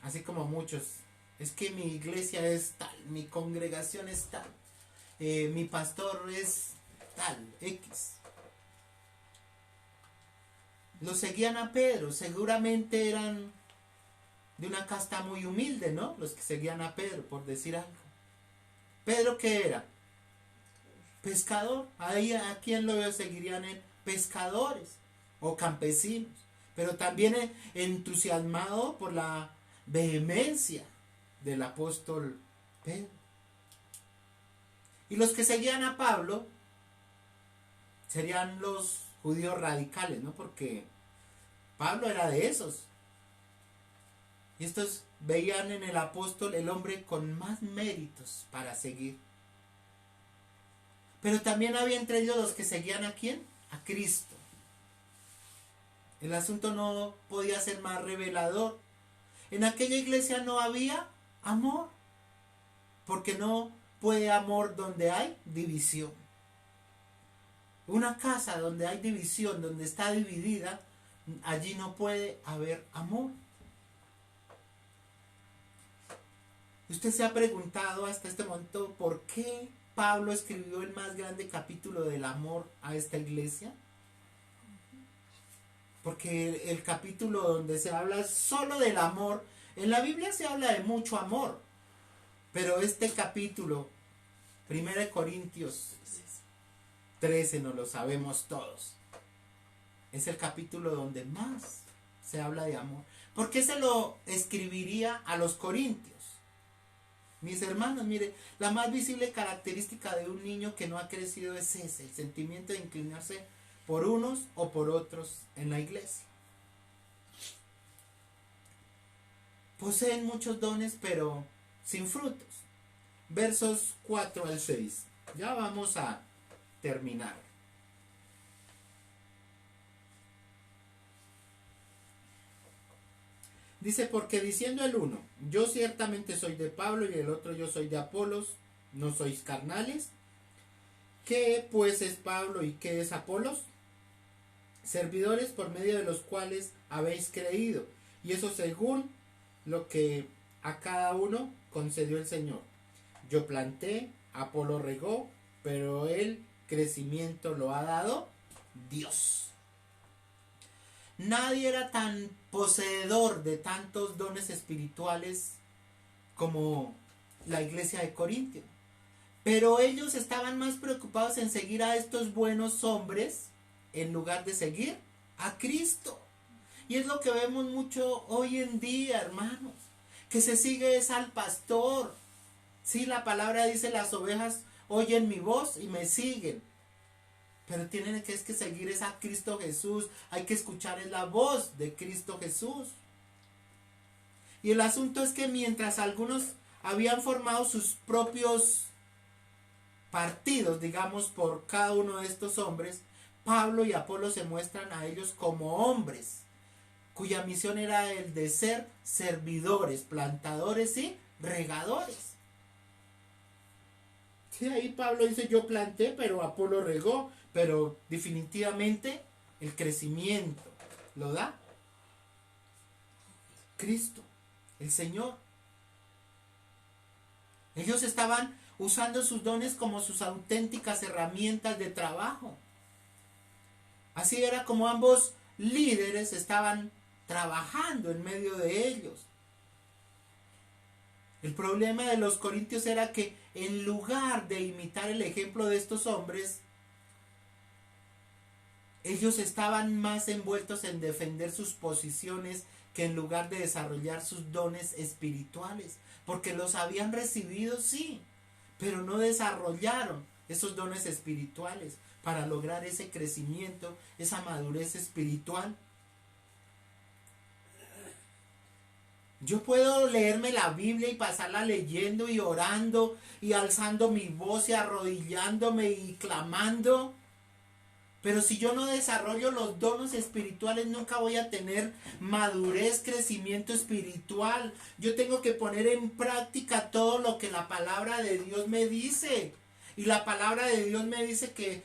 así como muchos. Es que mi iglesia es tal, mi congregación es tal, mi pastor es tal, X. Lo seguían a Pedro, seguramente eran de una casta muy humilde, ¿no? Los que seguían a Pedro, por decir algo. ¿Pedro qué era? Pescador. Ahí a quién lo seguirían él, pescadores o campesinos, pero también entusiasmado por la vehemencia del apóstol Pedro. Y los que seguían a Pablo serían los judíos radicales, ¿no? Porque Pablo era de esos. Y estos veían en el apóstol el hombre con más méritos para seguir. Pero también había entre ellos los que seguían ¿a quién? A Cristo. El asunto no podía ser más revelador. En aquella iglesia no había amor, porque no puede amor donde hay división. Una casa donde hay división, donde está dividida, allí no puede haber amor. ¿Usted se ha preguntado hasta este momento por qué Pablo escribió el más grande capítulo del amor a esta iglesia? Porque el capítulo donde se habla solo del amor, en la Biblia se habla de mucho amor, pero este capítulo, 1 Corintios 13, nos lo sabemos todos, es el capítulo donde más se habla de amor. ¿Por qué se lo escribiría a los corintios? Mis hermanos, mire, la más visible característica de un niño que no ha crecido es ese, el sentimiento de inclinarse por unos o por otros en la iglesia. Poseen muchos dones, pero sin frutos. Versos 4 al 6. Ya vamos a terminar. Dice: porque diciendo el uno, yo ciertamente soy de Pablo, y el otro, yo soy de Apolos, ¿no sois carnales? ¿Qué pues es Pablo y qué es Apolos? Servidores por medio de los cuales habéis creído, y eso según lo que a cada uno concedió el Señor. Yo planté, Apolo regó, pero el crecimiento lo ha dado Dios. Nadie era tan poseedor de tantos dones espirituales como la iglesia de Corintio, pero ellos estaban más preocupados en seguir a estos buenos hombres en lugar de seguir a Cristo. Y es lo que vemos mucho hoy en día, hermanos, que se sigue es al pastor. Sí, la palabra dice: las ovejas oyen mi voz y me siguen. Pero tienen que seguir es a Cristo Jesús. Hay que escuchar es la voz de Cristo Jesús. Y el asunto es que mientras algunos habían formado sus propios partidos, digamos, por cada uno de estos hombres, Pablo y Apolo se muestran a ellos como hombres cuya misión era el de ser servidores, plantadores y regadores. Sí, ahí Pablo dice, yo planté, pero Apolo regó, pero definitivamente el crecimiento lo da Cristo, el Señor. Ellos estaban usando sus dones como sus auténticas herramientas de trabajo. Así era como ambos líderes estaban trabajando en medio de ellos. El problema de los corintios era que en lugar de imitar el ejemplo de estos hombres, ellos estaban más envueltos en defender sus posiciones que en lugar de desarrollar sus dones espirituales, porque los habían recibido, sí, pero no desarrollaron esos dones espirituales para lograr ese crecimiento, esa madurez espiritual. Yo puedo leerme la Biblia y pasarla leyendo y orando y alzando mi voz y arrodillándome y clamando, pero si yo no desarrollo los dones espirituales, nunca voy a tener madurez, crecimiento espiritual. Yo tengo que poner en práctica todo lo que la palabra de Dios me dice. Y la palabra de Dios me dice que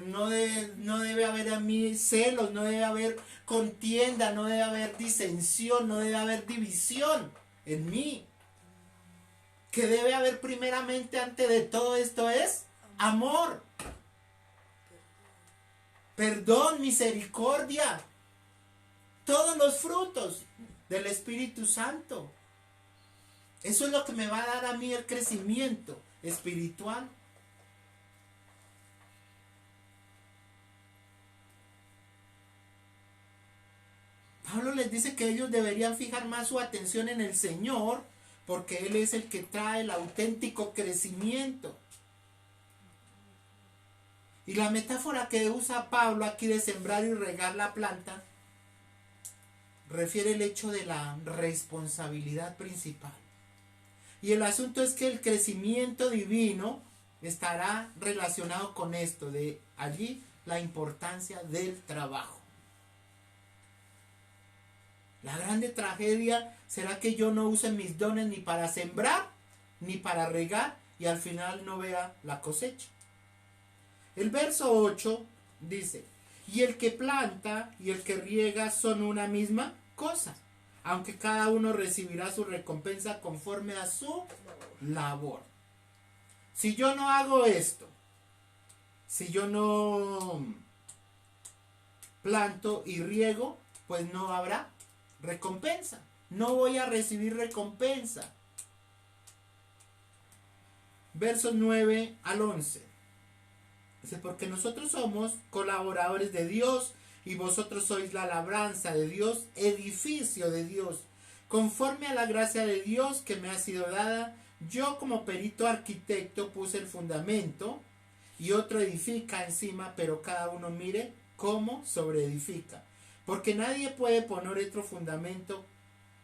no debe haber a mí celos, no debe haber contienda, no debe haber disensión, no debe haber división en mí. Que debe haber primeramente antes de todo esto es amor. Perdón, misericordia, todos los frutos del Espíritu Santo. Eso es lo que me va a dar a mí el crecimiento espiritual. Pablo les dice que ellos deberían fijar más su atención en el Señor, porque Él es el que trae el auténtico crecimiento. Y la metáfora que usa Pablo aquí de sembrar y regar la planta refiere el hecho de la responsabilidad principal. Y el asunto es que el crecimiento divino estará relacionado con esto, de allí la importancia del trabajo. La grande tragedia será que yo no use mis dones ni para sembrar ni para regar y al final no vea la cosecha. El verso 8 dice, y el que planta y el que riega son una misma cosa, aunque cada uno recibirá su recompensa conforme a su labor. Si yo no hago esto, si yo no planto y riego, pues no habrá recompensa. No voy a recibir recompensa. Versos 9 al 11. Dice, porque nosotros somos colaboradores de Dios y vosotros sois la labranza de Dios, edificio de Dios. Conforme a la gracia de Dios que me ha sido dada, yo como perito arquitecto puse el fundamento y otro edifica encima, pero cada uno mire cómo sobreedifica. Porque nadie puede poner otro fundamento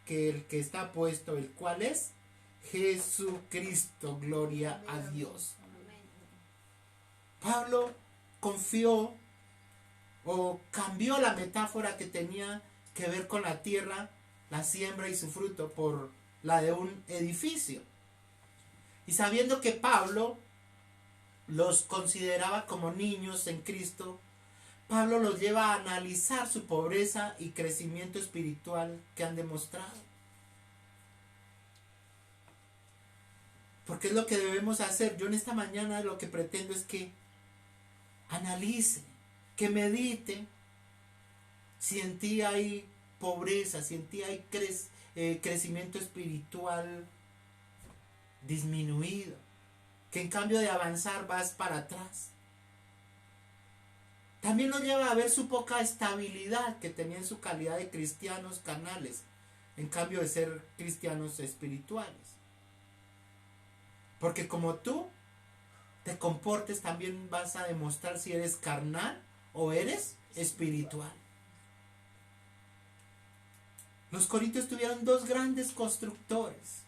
que el que está puesto, el cual es Jesucristo. Gloria a Dios. Pablo confió o cambió la metáfora que tenía que ver con la tierra, la siembra y su fruto por la de un edificio. Y sabiendo que Pablo los consideraba como niños en Cristo, Pablo los lleva a analizar su pobreza y crecimiento espiritual que han demostrado. Porque es lo que debemos hacer. Yo en esta mañana lo que pretendo es que analice, que medite si en ti hay pobreza, si en ti hay crecimiento espiritual disminuido, que en cambio de avanzar vas para atrás. También nos lleva a ver su poca estabilidad que tenía en su calidad de cristianos carnales, en cambio de ser cristianos espirituales. Porque como tú te comportes, también vas a demostrar si eres carnal o eres espiritual. Los corintios tuvieron dos grandes constructores.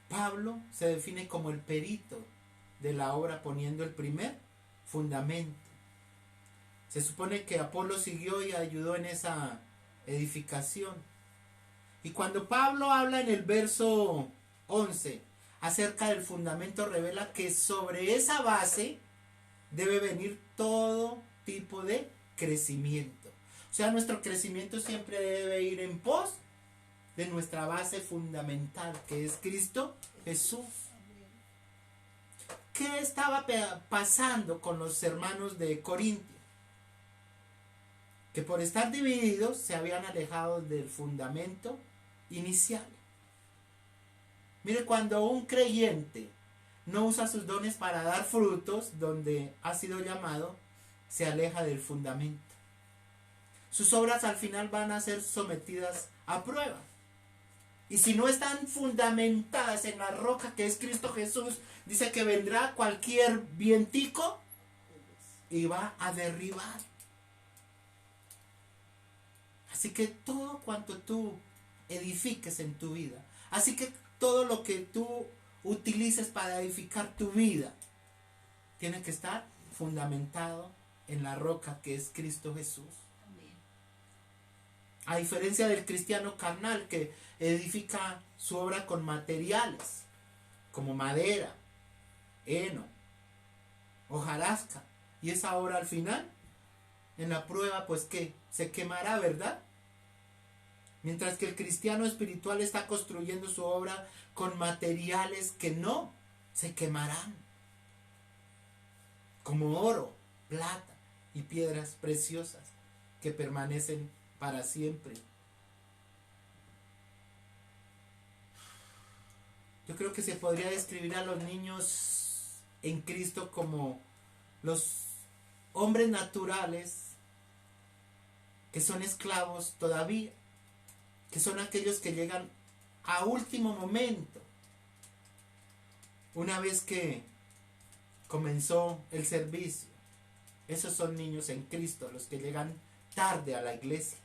Pablo se define como el perito de la obra, poniendo el primer fundamento. Se supone que Apolo siguió y ayudó en esa edificación. Y cuando Pablo habla en el verso 11 acerca del fundamento, revela que sobre esa base debe venir todo tipo de crecimiento. O sea, nuestro crecimiento siempre debe ir en pos de nuestra base fundamental, que es Cristo Jesús. ¿Qué estaba pasando con los hermanos de Corintio? Que por estar divididos se habían alejado del fundamento inicial. Mire, cuando un creyente no usa sus dones para dar frutos donde ha sido llamado, se aleja del fundamento. Sus obras al final van a ser sometidas a prueba. Y si no están fundamentadas en la roca que es Cristo Jesús, dice que vendrá cualquier vientico y va a derribar. Así que todo cuanto tú edifiques en tu vida, así que todo lo que tú utilices para edificar tu vida, tiene que estar fundamentado en la roca que es Cristo Jesús. A diferencia del cristiano carnal que edifica su obra con materiales como madera, heno, hojarasca, y esa obra al final en la prueba pues que se quemará, ¿verdad? Mientras que el cristiano espiritual está construyendo su obra con materiales que no se quemarán, como oro, plata y piedras preciosas que permanecen para siempre. Yo creo que se podría describir a los niños en Cristo como los hombres naturales que son esclavos todavía, que son aquellos que llegan a último momento, una vez que comenzó el servicio. Esos son niños en Cristo, los que llegan tarde a la iglesia,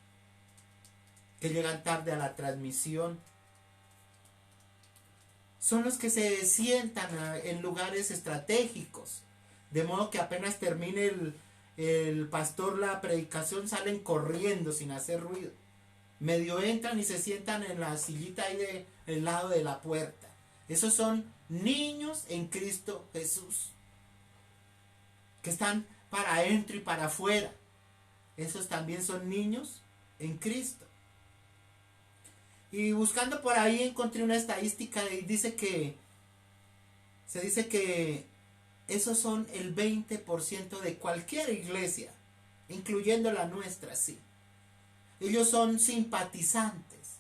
que llegan tarde a la transmisión. Son los que se sientan en lugares estratégicos, de modo que apenas termine el pastor la predicación, salen corriendo sin hacer ruido. Medio entran y se sientan en la sillita ahí del lado de la puerta. Esos son niños en Cristo Jesús, que están para adentro y para afuera. Esos también son niños en Cristo. Y buscando por ahí encontré una estadística y se dice que esos son el 20% de cualquier iglesia, incluyendo la nuestra, sí. Ellos son simpatizantes,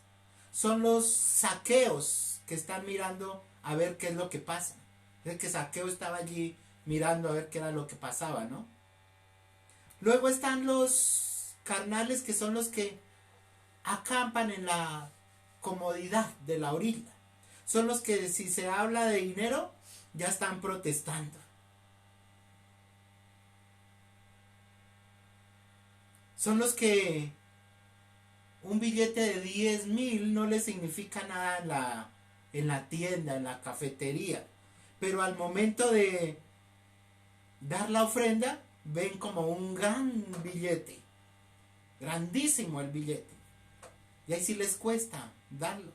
son los saqueos que están mirando a ver qué es lo que pasa. Es que Saqueo estaba allí mirando a ver qué era lo que pasaba, ¿no? Luego están los carnales, que son los que acampan en la comodidad de la orilla. Son los que si se habla de dinero ya están protestando. Son los que un billete de 10,000 no le significa nada en la tienda, en la cafetería, pero al momento de dar la ofrenda ven como un gran billete, grandísimo el billete, y ahí sí les cuesta darlo.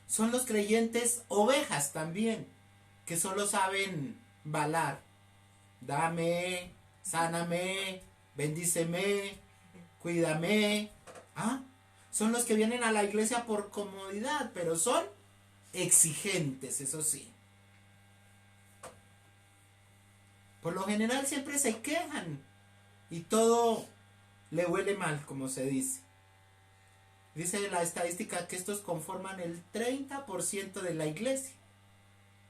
Son los creyentes ovejas también, que solo saben balar: dame, sáname, bendíceme, cuídame. Son los que vienen a la iglesia por comodidad, pero son exigentes, eso sí. Por lo general siempre se quejan y todo le huele mal, como se dice. Dice la estadística que estos conforman el 30% de la iglesia.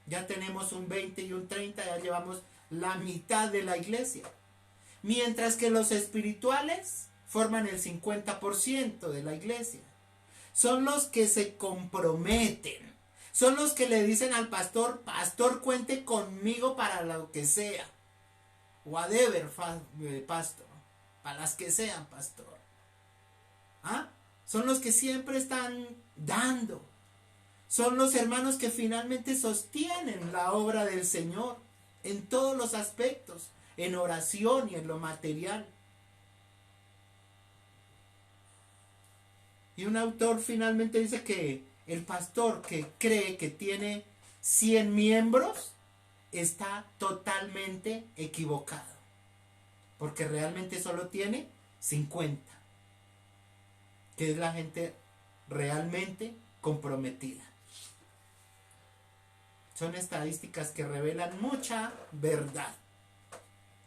Ya tenemos un 20 y un 30, ya llevamos la mitad de la iglesia. Mientras que los espirituales forman el 50% de la iglesia. Son los que se comprometen. Son los que le dicen al pastor: pastor, cuente conmigo para lo que sea. Whatever, pastor. Para las que sean, pastor. Son los que siempre están dando. Son los hermanos que finalmente sostienen la obra del Señor en todos los aspectos, en oración y en lo material. Y un autor finalmente dice que el pastor que cree que tiene 100 miembros está totalmente equivocado, porque realmente solo tiene 50, que es la gente realmente comprometida. Son estadísticas que revelan mucha verdad.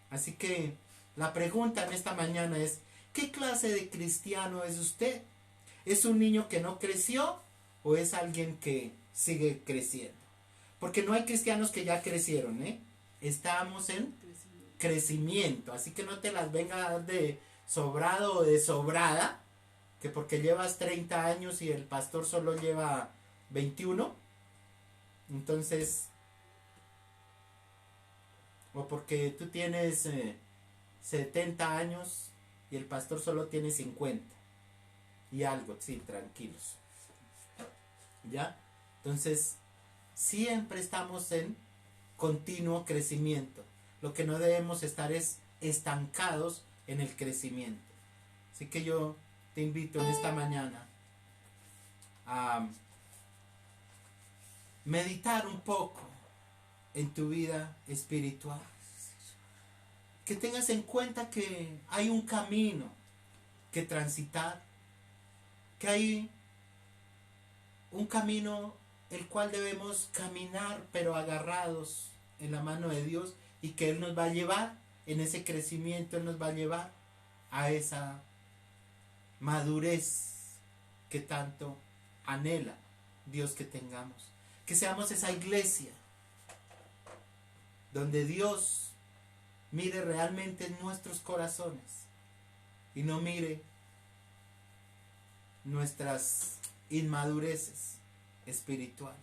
Así que la pregunta en esta mañana es: ¿qué clase de cristiano es usted? ¿Es un niño que no creció o es alguien que sigue creciendo? Porque no hay cristianos que ya crecieron, ¿eh? Estamos en crecimiento, así que no te las venga a dar de sobrado o de sobrada, que porque llevas 30 años y el pastor solo lleva 21, entonces, o porque tú tienes 70 años y el pastor solo tiene 50 y algo, sí, tranquilos, ¿ya? Entonces, siempre estamos en continuo crecimiento. Lo que no debemos estar es estancados en el crecimiento. Así que yo te invito en esta mañana a meditar un poco en tu vida espiritual. Que tengas en cuenta que hay un camino que transitar, que hay un camino el cual debemos caminar, pero agarrados en la mano de Dios, y que Él nos va a llevar en ese crecimiento, Él nos va a llevar a esa madurez que tanto anhela Dios que tengamos. Que seamos esa iglesia donde Dios mire realmente en nuestros corazones y no mire nuestras inmadureces espirituales.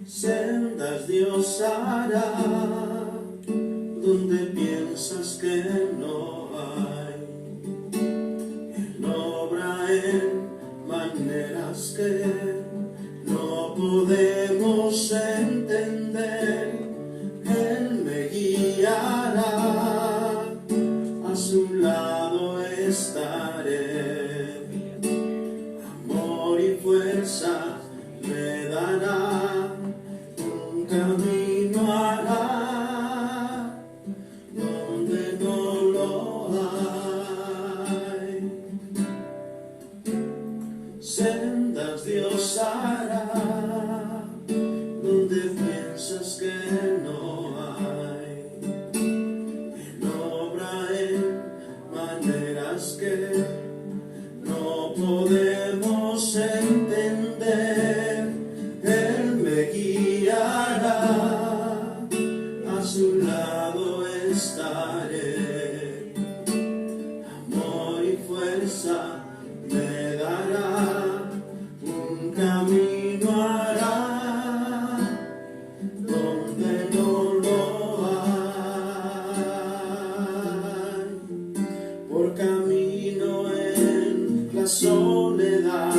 Sendas Dios hará donde piensas que no hay. Él obra en maneras que no podemos entender. Él me guiará, a su lado estaré. Amor y fuerza me dará, un camino hará donde no lo hay. Sendas Dios hará donde piensas que no hay. Él obra en maneras que no podemos entender. Él me guiará, a su lado estaré. Amor y fuerza me dará, un camino hará donde no lo hay. Por camino en la soledad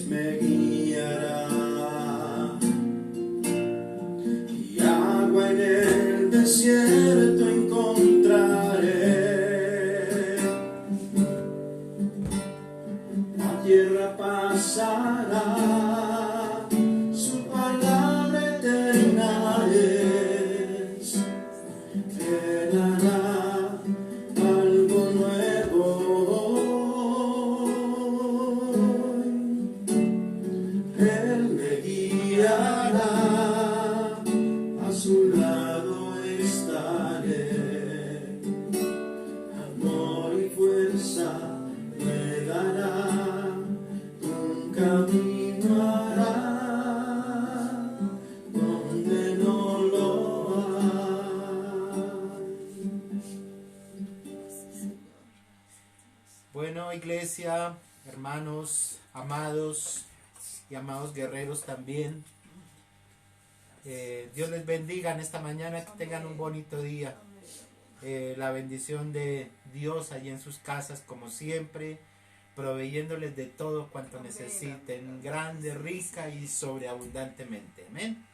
me guiará, y agua en el desierto encontraré. La tierra pasará, su palabra eterna es. Él hará algo nuevo hoy. Él me guiará, a su lado estaré. Amor y fuerza me dará, un camino hará donde no lo hay. Bueno, iglesia, hermanos, amados y amados guerreros también, Dios les bendiga en esta mañana, que tengan un bonito día. La bendición de Dios allí en sus casas, como siempre, proveyéndoles de todo cuanto necesiten, grande, rica y sobreabundantemente. Amén.